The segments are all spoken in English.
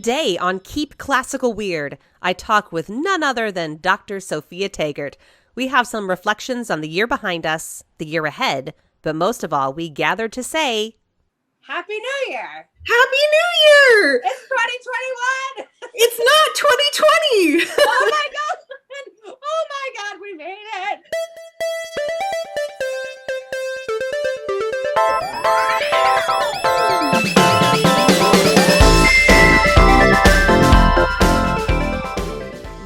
Today on Keep Classical Weird, I talk with none other than Dr. Sophia Tegart. We have some reflections on the year behind us, the year ahead, but most of all, we gathered to say, Happy New Year! Happy New Year! It's 2021! It's not 2020! Oh my God! Oh my God, we made it!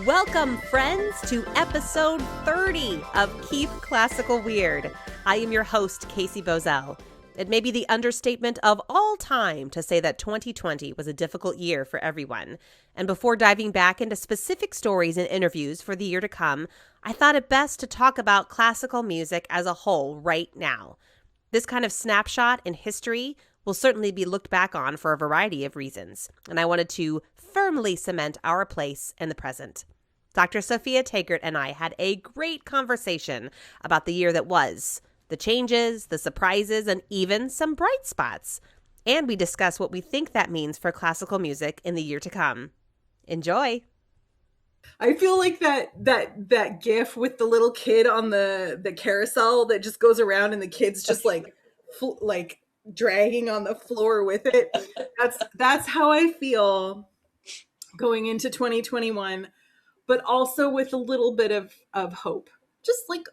Welcome, friends, to episode 30 of Keep Classical Weird. I am your host, Casey Bozell. It may be the understatement of all time to say that 2020 was a difficult year for everyone. And before diving back into specific stories and interviews for the year to come, I thought it best to talk about classical music as a whole right now. This kind of snapshot in history will certainly be looked back on for a variety of reasons, and I wanted to firmly cement our place in the present. Dr. Sophia Tegart and I had a great conversation about the year that was, the changes, the surprises, and even some bright spots. And we discuss what we think that means for classical music in the year to come. Enjoy! I feel like that gif with the little kid on the carousel that just goes around and the kid's just like dragging on the floor with it. That's how I feel going into 2021, but also with a little bit of hope. Just like a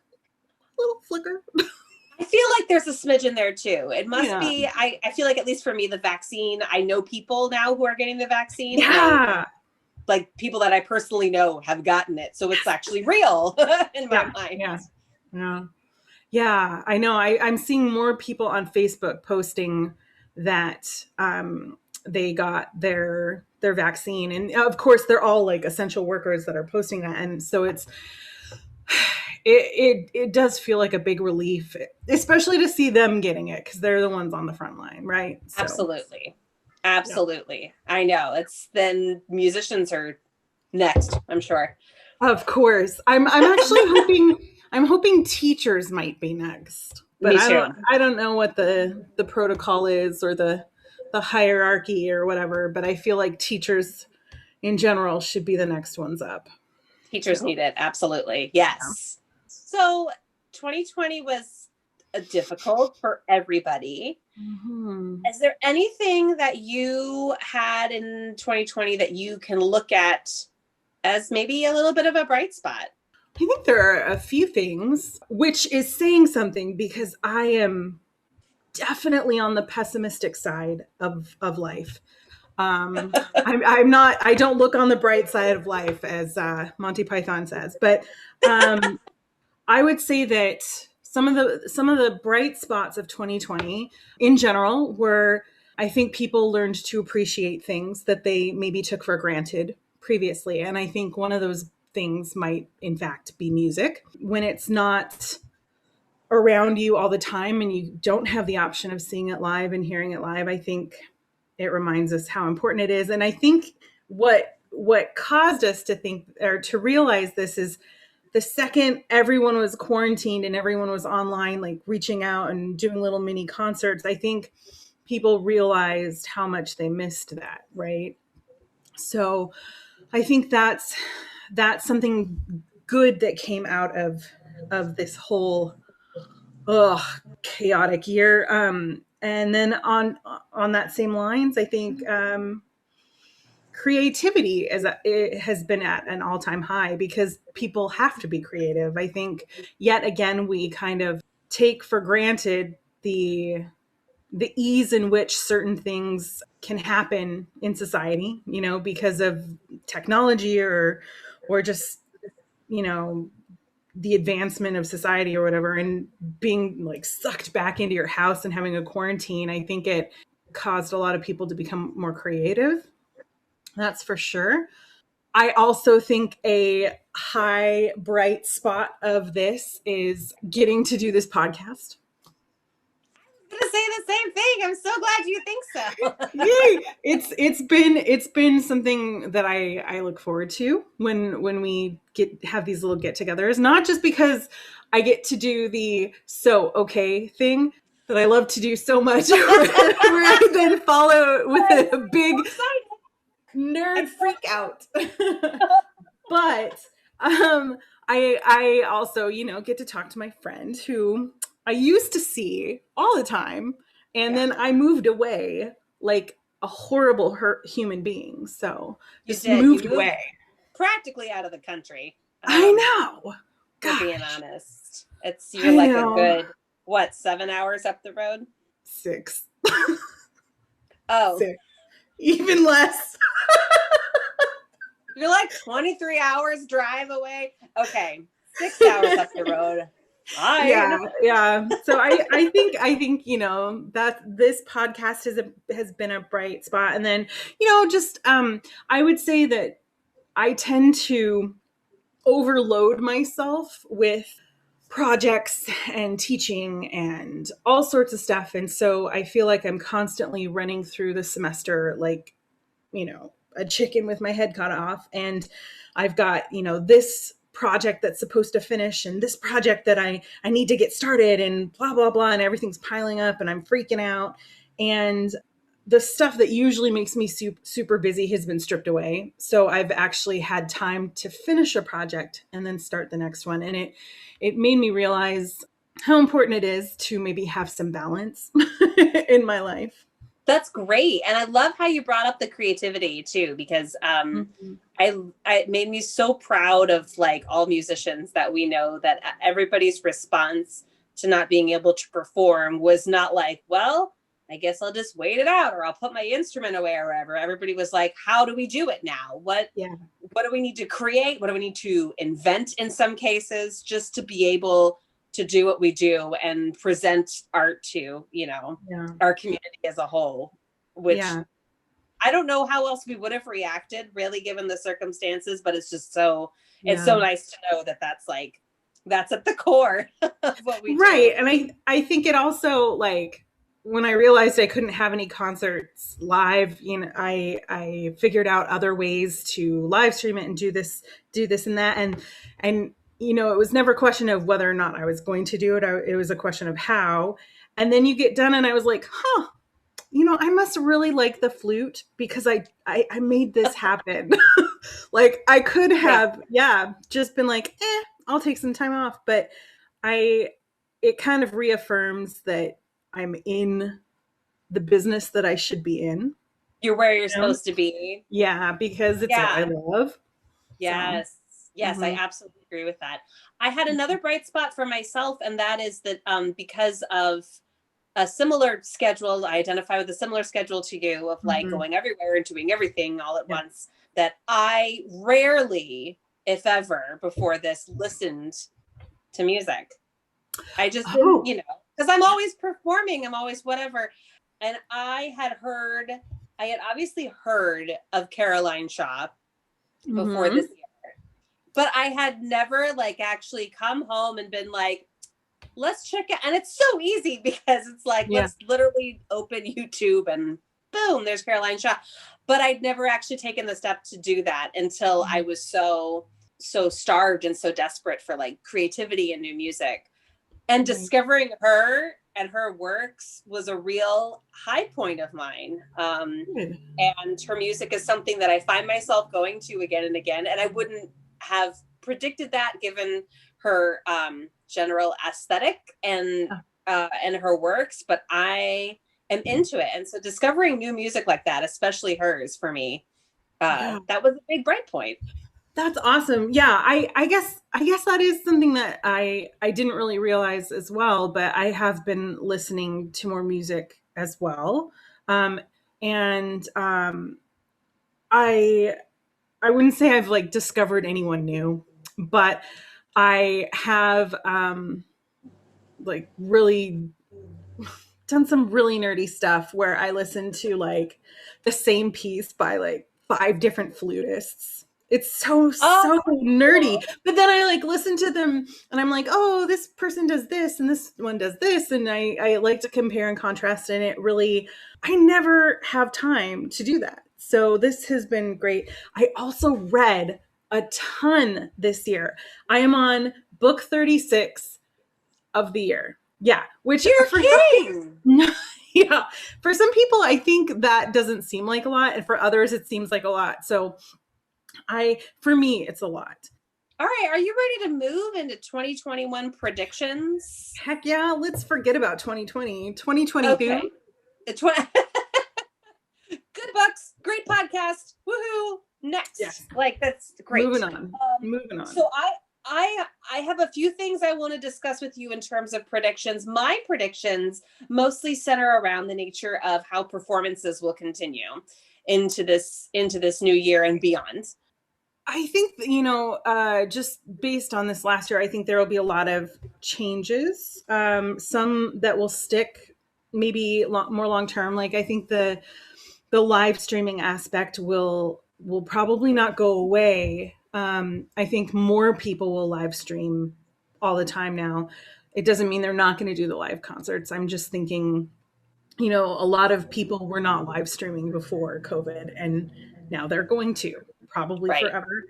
little flicker. I feel like there's a smidge in there too. It must be, I feel like at least for me, the vaccine, I know people now who are getting the vaccine. Yeah. Like people that I personally know have gotten it. So it's actually real in my mind. Yeah, I know. I'm seeing more people on Facebook posting that they got their vaccine. And of course, they're all like essential workers that are posting that. And so it does feel like a big relief, especially to see them getting it because they're the ones on the front line, right? So, Absolutely. I know. It's then musicians are next, I'm sure. Of course. I'm actually hoping teachers might be next. But Me too. I don't know what the protocol is or the hierarchy or whatever, but I feel like teachers in general should be the next ones up. Teachers need it. Absolutely. Yes. Yeah. So 2020 was difficult for everybody. Mm-hmm. Is there anything that you had in 2020 that you can look at as maybe a little bit of a bright spot? I think there are a few things, which is saying something because I am definitely on the pessimistic side of life. I don't look on the bright side of life, as Monty Python says, but I would say that some of the bright spots of 2020 in general were, I think people learned to appreciate things that they maybe took for granted previously. And I think one of those things might in fact be music. When it's not around you all the time and you don't have the option of seeing it live and hearing it live, I think it reminds us how important it is. And I think what caused us to think or to realize this is the second everyone was quarantined and everyone was online, like reaching out and doing little mini concerts, I think people realized how much they missed that, right? So I think that's something good that came out of this whole chaotic year. And then on that same lines, I think creativity it has been at an all-time high because people have to be creative. I think yet again we kind of take for granted the ease in which certain things can happen in society, because of technology or just, the advancement of society or whatever, and being like sucked back into your house and having a quarantine. I think it caused a lot of people to become more creative. That's for sure. I also think a high bright spot of this is getting to do this podcast. I'm gonna say the same thing. I'm so glad you think so. Yay! It's been something that I look forward to when we have these little get-togethers. Not just because I get to do the thing that I love to do so much, where I then follow with a big. nerd freak out. But I also, get to talk to my friend who I used to see all the time, and then I moved away like a horrible human being. So You just did. You moved moved away. practically out of the country. I know. For being Gosh. honest, you're like a good 7 hours up the road. 6. Oh, 6. Even less. You're like 23 hours drive away. Okay, 6 hours up the road. Yeah. So I think that this podcast has been a bright spot, and then just I would say that I tend to overload myself with projects and teaching and all sorts of stuff, and so I feel like I'm constantly running through the semester like a chicken with my head cut off, and I've got this project that's supposed to finish and this project that I need to get started and blah blah blah, and everything's piling up and I'm freaking out, and the stuff that usually makes me super busy has been stripped away, so I've actually had time to finish a project and then start the next one, and it made me realize how important it is to maybe have some balance in my life. That's great. And I love how you brought up the creativity too, because it made me so proud of like all musicians that we know, that everybody's response to not being able to perform was not like, well, I guess I'll just wait it out, or I'll put my instrument away or whatever. Everybody was like, how do we do it now? What do we need to create? What do we need to invent in some cases, just to be able to do what we do and present art to, our community as a whole, which I don't know how else we would have reacted really given the circumstances, but it's just it's so nice to know that that's at the core of what we do. Right. And I think it also, like, when I realized I couldn't have any concerts live, I figured out other ways to live stream it and do this and that. And it was never a question of whether or not I was going to do it. It was a question of how. And then you get done and I was like, I must really like the flute because I made this happen. Like I could have, just been like, I'll take some time off. But it kind of reaffirms that I'm in the business that I should be in. You're where you're supposed to be. Yeah, because it's what I love. Yes. So. Yes, I absolutely agree with that. I had another bright spot for myself, and that is that because of a similar schedule, I identify with a similar schedule to you of like going everywhere and doing everything all at once, that I rarely, if ever, before this, listened to music. I just didn't, because I'm always performing, I'm always whatever. And I had obviously heard of Caroline Shaw before this year. But I had never like actually come home and been like, let's check it. And it's so easy because it's like, let's literally open YouTube and boom, there's Caroline Shaw. But I'd never actually taken the step to do that until I was so starved and so desperate for like creativity and new music. And discovering her and her works was a real high point of mine. And her music is something that I find myself going to again and again. And I wouldn't have predicted that given her general aesthetic and her works, but I am into it. And so discovering new music like that, especially hers for me, that was a big bright point. That's awesome. Yeah, I guess that is something that I didn't really realize as well, but I have been listening to more music as well. I wouldn't say I've like discovered anyone new, but I have like really done some really nerdy stuff where I listen to like the same piece by like 5 different flutists. It's so nerdy. But then I like listen to them and I'm like, oh, this person does this and this one does this. And I like to compare and contrast, and it really, I never have time to do that. So this has been great. I also read a ton this year. I am on book 36 of the year. Yeah. Which you're kidding. Yeah. For some people, I think that doesn't seem like a lot. And for others, it seems like a lot. So for me, it's a lot. All right. Are you ready to move into 2021 predictions? Heck yeah. Let's forget about 2020. 2020, Okay. who? Good books. Great podcast. Woohoo. Next. Yes. Like, that's great. Moving on. Moving on. So I have a few things I want to discuss with you in terms of predictions. My predictions mostly center around the nature of how performances will continue into this new year and beyond. I think, just based on this last year, I think there will be a lot of changes. Some that will stick, maybe more long term. Like I think the live streaming aspect will probably not go away. I think more people will live stream all the time now. It doesn't mean they're not going to do the live concerts. I'm just thinking, a lot of people were not live streaming before COVID, and now they're going to probably Right. forever.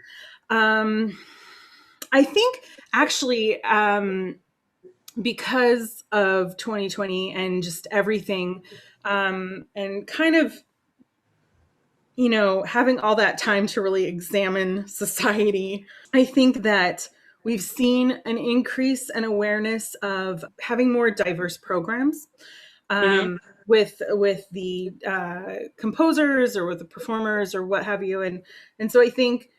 I think actually, because of 2020 and just everything, and kind of, having all that time to really examine society, I think that we've seen an increase in awareness of having more diverse programs. With the composers or with the performers or what have you, and so I think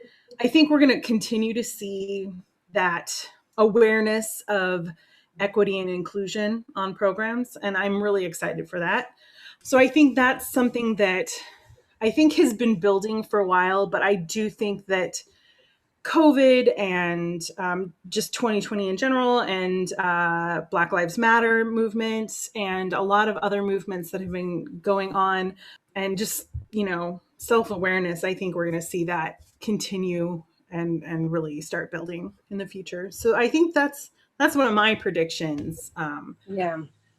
we're going to continue to see that awareness of equity and inclusion on programs, and I'm really excited for that. So I think that's something that I think has been building for a while, but I do think that COVID and just 2020 in general, and Black Lives Matter movements, and a lot of other movements that have been going on, and just, self-awareness, I think we're going to see that continue and really start building in the future. So I think that's one of my predictions,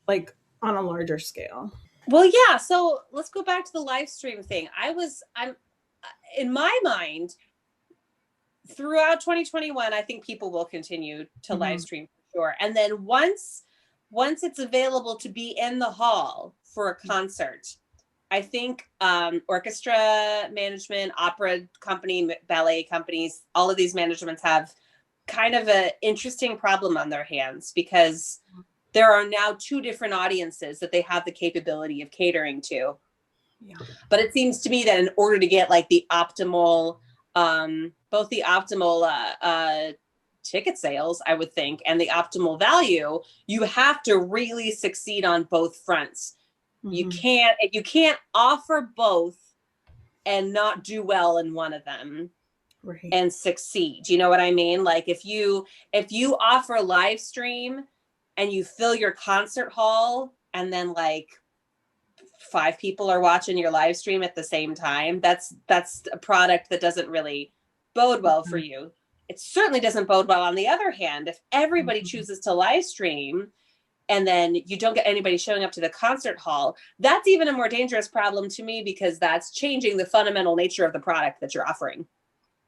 like on a larger scale. Well, yeah. So let's go back to the live stream thing. I'm in my mind, throughout 2021, I think people will continue to live stream for sure. And then once it's available to be in the hall for a concert, I think orchestra management, opera company, ballet companies, all of these managements have kind of an interesting problem on their hands, because there are now two different audiences that they have the capability of catering to. Yeah. But it seems to me that in order to get like the optimal both the optimal ticket sales, I would think, and the optimal value, you have to really succeed on both fronts. You can't offer both and not do well in one of them, right, and succeed. You know what I mean? Like if you offer live stream and you fill your concert hall, and then like 5 people are watching your live stream at the same time, that's a product that doesn't really bode well for you. It certainly doesn't bode well on the other hand if everybody chooses to live stream and then you don't get anybody showing up to the concert hall. That's even a more dangerous problem to me, because that's changing the fundamental nature of the product that you're offering.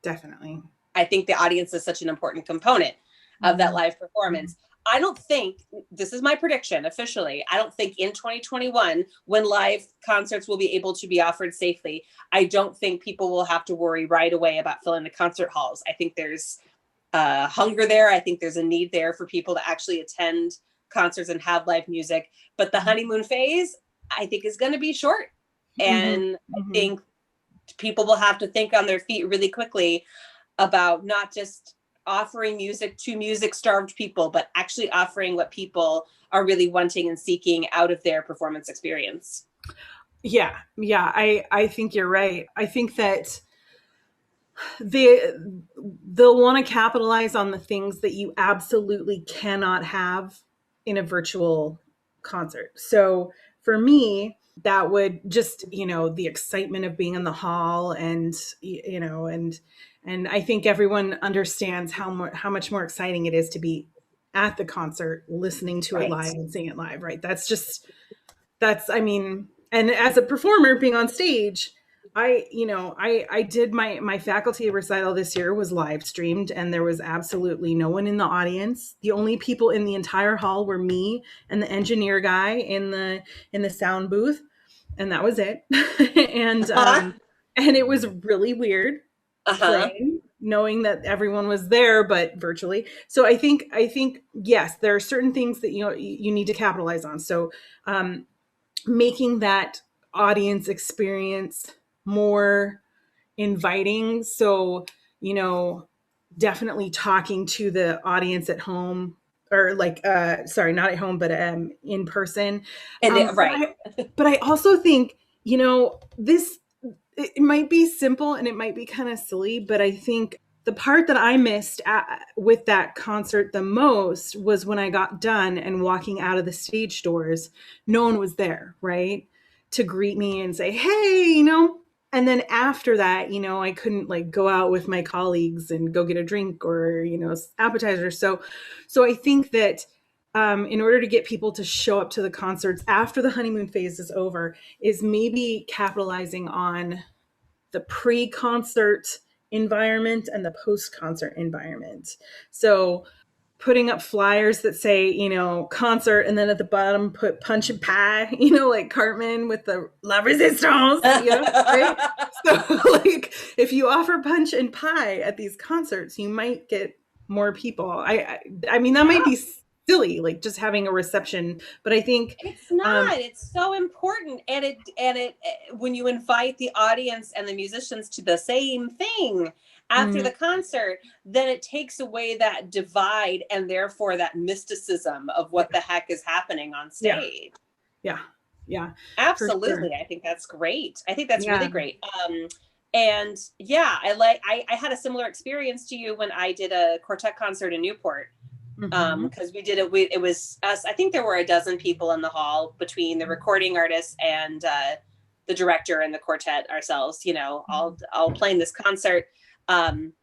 Definitely. I think the audience is such an important component of that live performance. I don't think, this is my prediction officially, I don't think in 2021, when live concerts will be able to be offered safely, I don't think people will have to worry right away about filling the concert halls. I think there's hunger there. I think there's a need there for people to actually attend concerts and have live music. But the honeymoon phase, I think, is going to be short. And I think people will have to think on their feet really quickly about not just offering music to music-starved people, but actually offering what people are really wanting and seeking out of their performance experience. Yeah, I think you're right. I think that they'll want to capitalize on the things that you absolutely cannot have in a virtual concert. So for me, that would just, the excitement of being in the hall, and and I think everyone understands how much more exciting it is to be at the concert, listening to it live and seeing it live, right? And as a performer being on stage, I did my faculty recital this year was live streamed, and there was absolutely no one in the audience. The only people in the entire hall were me and the engineer guy in the sound booth, and that was it. and and it was really weird playing, knowing that everyone was there but virtually. So I think yes, there are certain things that you need to capitalize on. So making that audience experience more inviting. So, definitely talking to the audience at home, or like, sorry, not at home, but in person. Right. But I also think, this, it might be simple and it might be kind of silly, but I think the part that I missed with that concert the most was when I got done and walking out of the stage doors, no one was there, right? To greet me and say, hey, and then after that, I couldn't like go out with my colleagues and go get a drink or, appetizer. So I think that in order to get people to show up to the concerts after the honeymoon phase is over, is maybe capitalizing on the pre-concert environment and the post-concert environment. So putting up flyers that say, concert, and then at the bottom put punch and pie, like Cartman with the La Resistance, right? So like if you offer punch and pie at these concerts, you might get more people. I mean, that might be silly, like just having a reception, but I think it's not. It's so important, and it when you invite the audience and the musicians to the same thing after the concert, then it takes away that divide and therefore that mysticism of what the heck is happening on stage. Yeah. Absolutely. Sure. I think that's great. I think that's really great. And yeah, I had a similar experience to you when I did a quartet concert in Newport. Because we did it, it was us. I think there were a dozen people in the hall between the recording artists and the director and the quartet ourselves, all playing this concert. And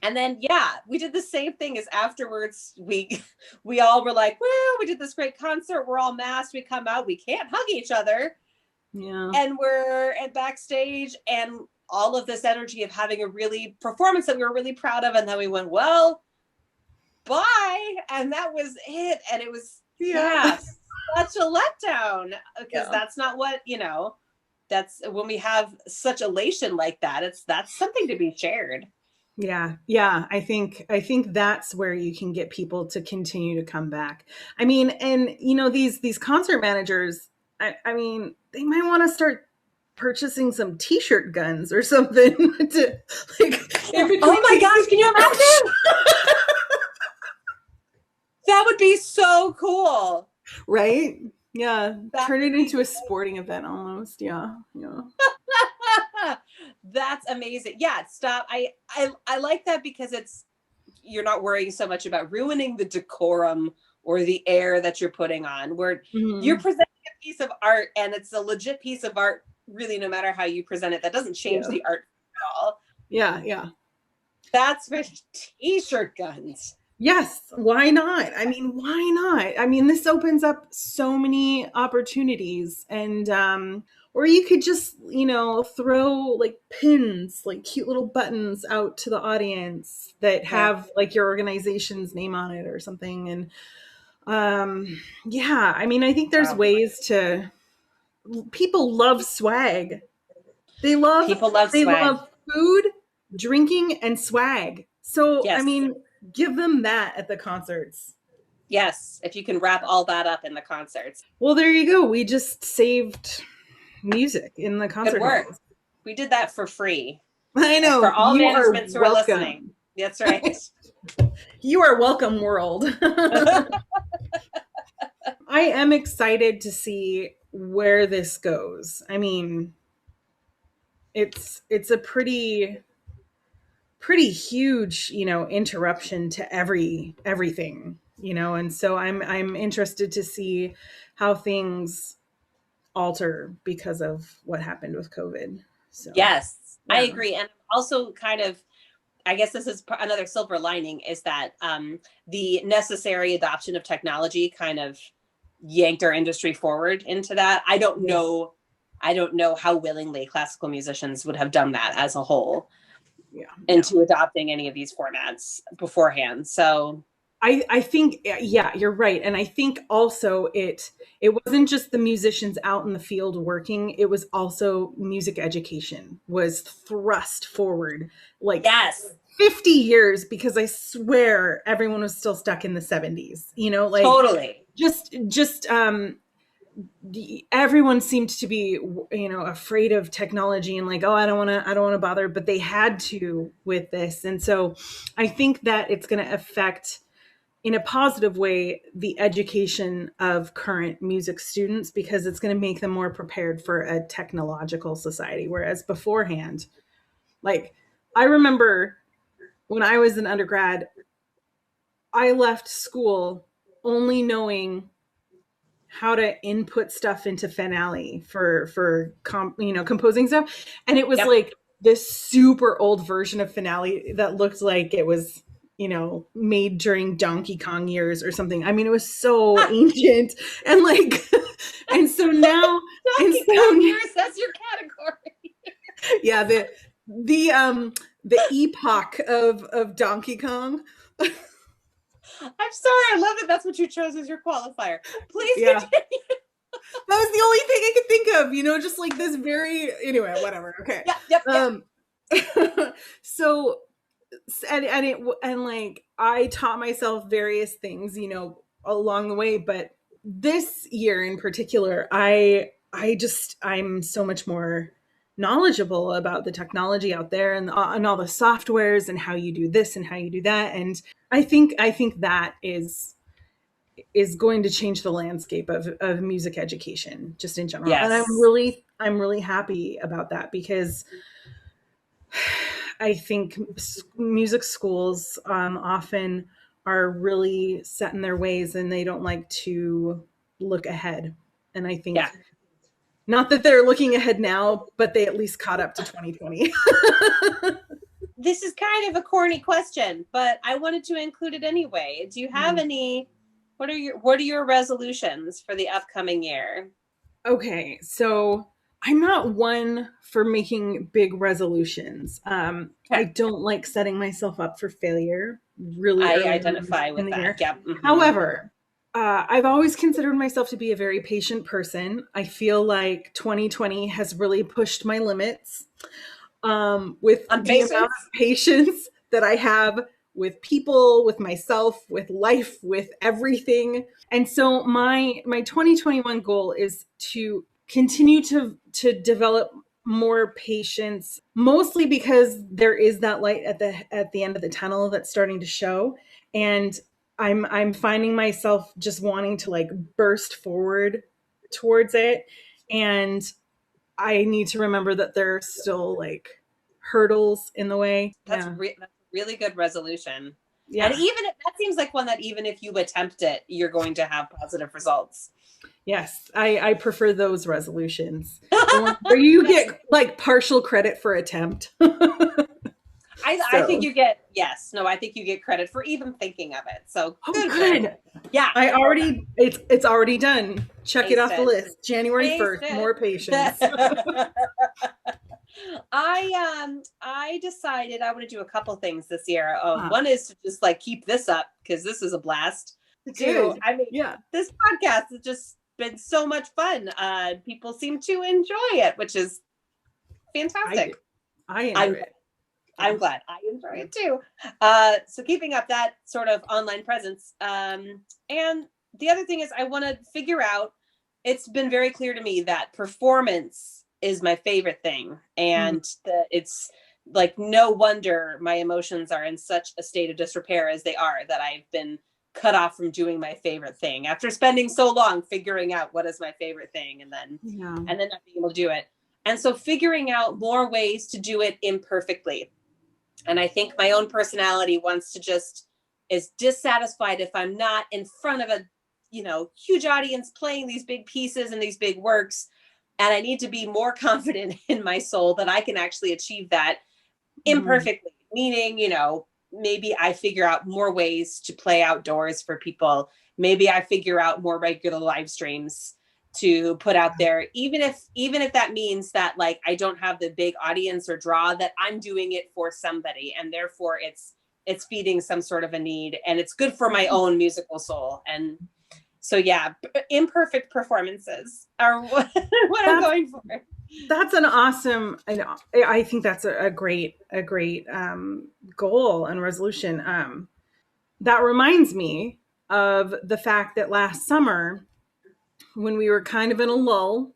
then, we did the same thing as afterwards. We all were like, well, we did this great concert. We're all masked. We come out, we can't hug each other. Yeah. And we're at backstage and all of this energy of having a really performance that we were really proud of. And then we went, well, bye. And that was it. And it was, such a letdown, because that's not what, that's when we have such elation like that, that's something to be shared. Yeah. I think that's where you can get people to continue to come back. I mean, and these concert managers, I mean, they might want to start purchasing some T-shirt guns or something to like. Oh my gosh, can you imagine? That would be so cool. Right? Yeah. Turn it into a sporting event almost. Yeah. That's amazing. Yeah, stop. I like that because you're not worrying so much about ruining the decorum or the air that you're putting on. Where you're presenting a piece of art, and it's a legit piece of art, really, no matter how you present it. That doesn't change the art at all. Yeah. That's for T-shirt guns. Yes. Why not? I mean, why not? I mean, this opens up so many opportunities, and or you could just, throw like pins, like cute little buttons out to the audience that have like your organization's name on it or something. And I mean, I think there's ways to. People love swag. People love food, drinking, and swag. So I mean, give them that at the concerts. Yes, if you can wrap all that up in the concerts. Well, there you go. We just saved music in the concert. Good work. Halls. We did that for free. I know. For all managements who are listening. That's right. You are welcome, world. I am excited to see where this goes. I mean, it's a pretty huge, interruption to everything, and so I'm interested to see how things alter because of what happened with COVID. So yes, I agree. And also kind of, I guess this is another silver lining, is that the necessary adoption of technology kind of yanked our industry forward into that. I don't know I don't know how willingly classical musicians would have done that as a whole. Yeah. Into adopting any of these formats beforehand. So I think, yeah, you're right. And I think also it wasn't just the musicians out in the field working, it was also music education was thrust forward like yes, 50 years, because I swear everyone was still stuck in the 70s, you know, like totally. just everyone seemed to be, you know, afraid of technology and like, oh, I don't want to bother, but they had to with this. And so I think that it's going to affect in a positive way the education of current music students, because it's going to make them more prepared for a technological society. Whereas beforehand, like I remember when I was an undergrad, I left school only knowing how to input stuff into Finale for composing stuff, and it was Yep. like this super old version of Finale that looked like it was, you know, made during Donkey Kong years or something. I mean, it was so ancient and like, and so now, Donkey Kong years, that's your category. Yeah, the epoch of Donkey Kong. I'm sorry, I love that that's what you chose as your qualifier. Please Yeah. continue. That was the only thing I could think of, you know, just like this very, anyway, whatever. Okay. Yep. So and like I taught myself various things, you know, along the way, but this year in particular, I'm so much more knowledgeable about the technology out there and all the softwares and how you do this and how you do that. And I think that is going to change the landscape of music education just in general. Yes. And I'm really happy about that, because I think music schools often are really set in their ways and they don't like to look ahead. And I think not that they're looking ahead now, but they at least caught up to 2020. This is kind of a corny question, but I wanted to include it anyway. Do you have any, what are your resolutions for the upcoming year? Okay, so I'm not one for making big resolutions. I don't like setting myself up for failure really I early identify in with the that. year. Yep. Mm-hmm. However, I've always considered myself to be a very patient person. I feel like 2020 has really pushed my limits with the amount of patience that I have with people, with myself, with life, with everything. And so my 2021 goal is to continue to develop more patience, mostly because there is that light at the end of the tunnel that's starting to show. And I'm finding myself just wanting to like burst forward towards it. And I need to remember that there are still like hurdles in the way. That's a really good resolution. Yeah. And even that seems like one that even if you attempt it, you're going to have positive results. Yes, I prefer those resolutions. Where you get like partial credit for attempt. I think you get I think you get credit for even thinking of it. So good. Yeah. It's already done. Check it off the list. January 1st, more patience. I decided I want to do a couple things this year. One is to just like keep this up because this is a blast to do. I mean, this podcast has just been so much fun. People seem to enjoy it, which is fantastic. I enjoy it. I'm glad I enjoy it too. So keeping up that sort of online presence. And the other thing is I want to figure out, it's been very clear to me that performance is my favorite thing. And it's like, no wonder my emotions are in such a state of disrepair as they are, that I've been cut off from doing my favorite thing after spending so long figuring out what is my favorite thing and then not being able to do it. And so figuring out more ways to do it imperfectly. And I think my own personality wants to is dissatisfied if I'm not in front of a, huge audience playing these big pieces and these big works. And I need to be more confident in my soul that I can actually achieve that imperfectly, meaning, maybe I figure out more ways to play outdoors for people. Maybe I figure out more regular live streams to put out there, even if that means that like I don't have the big audience or draw, that I'm doing it for somebody, and therefore it's feeding some sort of a need, and it's good for my own musical soul. And so yeah, imperfect performances are what I'm going for. That's an awesome, I think that's a great goal and resolution. That reminds me of the fact that last summer, when we were kind of in a lull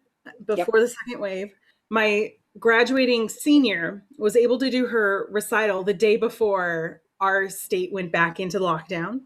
before the second wave, my graduating senior was able to do her recital the day before our state went back into lockdown.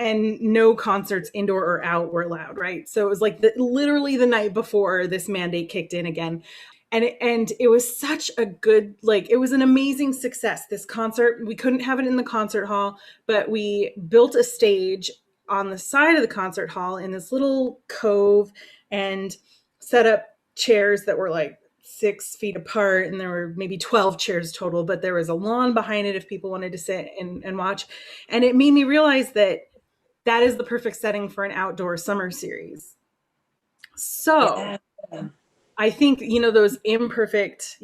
And no concerts indoor or out were allowed, right? So it was like literally the night before this mandate kicked in again. And it was such a good, like, it was an amazing success. This concert, we couldn't have it in the concert hall, but we built a stage on the side of the concert hall in this little cove and set up chairs that were like 6 feet apart, and there were maybe 12 chairs total, but there was a lawn behind it if people wanted to sit and watch. And it made me realize that is the perfect setting for an outdoor summer series. So I think, those imperfect,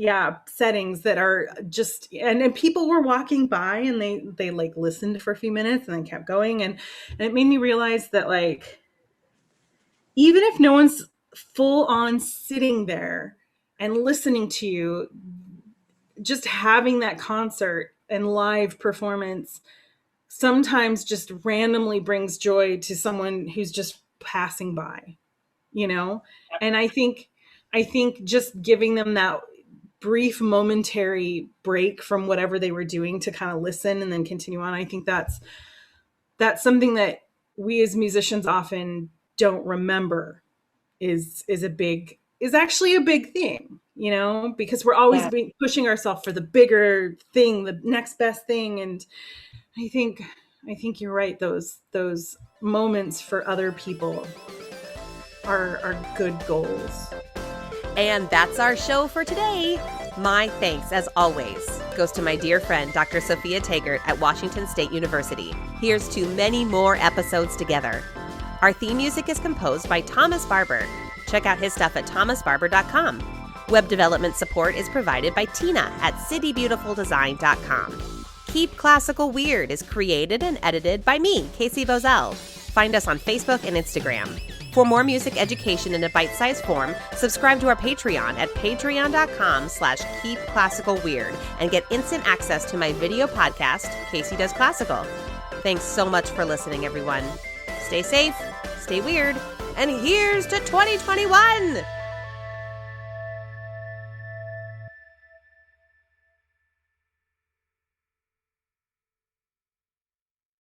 settings that are just, and people were walking by and they like listened for a few minutes and then kept going. And it made me realize that, like, even if no one's full on sitting there and listening to you, just having that concert and live performance sometimes just randomly brings joy to someone who's just passing by, And I think just giving them that brief momentary break from whatever they were doing to kind of listen and then continue on, I think that's something that we as musicians often don't remember is actually a big thing, because we're always pushing ourselves for the bigger thing, the next best thing. And I think you're right. Those moments for other people are good goals. And that's our show for today. My thanks, as always, goes to my dear friend, Dr. Sophia Tegart at Washington State University. Here's to many more episodes together. Our theme music is composed by Thomas Barber. Check out his stuff at thomasbarber.com. Web development support is provided by Tina at citybeautifuldesign.com. Keep Classical Weird is created and edited by me, Casey Bozell. Find us on Facebook and Instagram. For more music education in a bite-sized form, subscribe to our Patreon at patreon.com/keepclassicalweird and get instant access to my video podcast, Casey Does Classical. Thanks so much for listening, everyone. Stay safe, stay weird, and here's to 2021!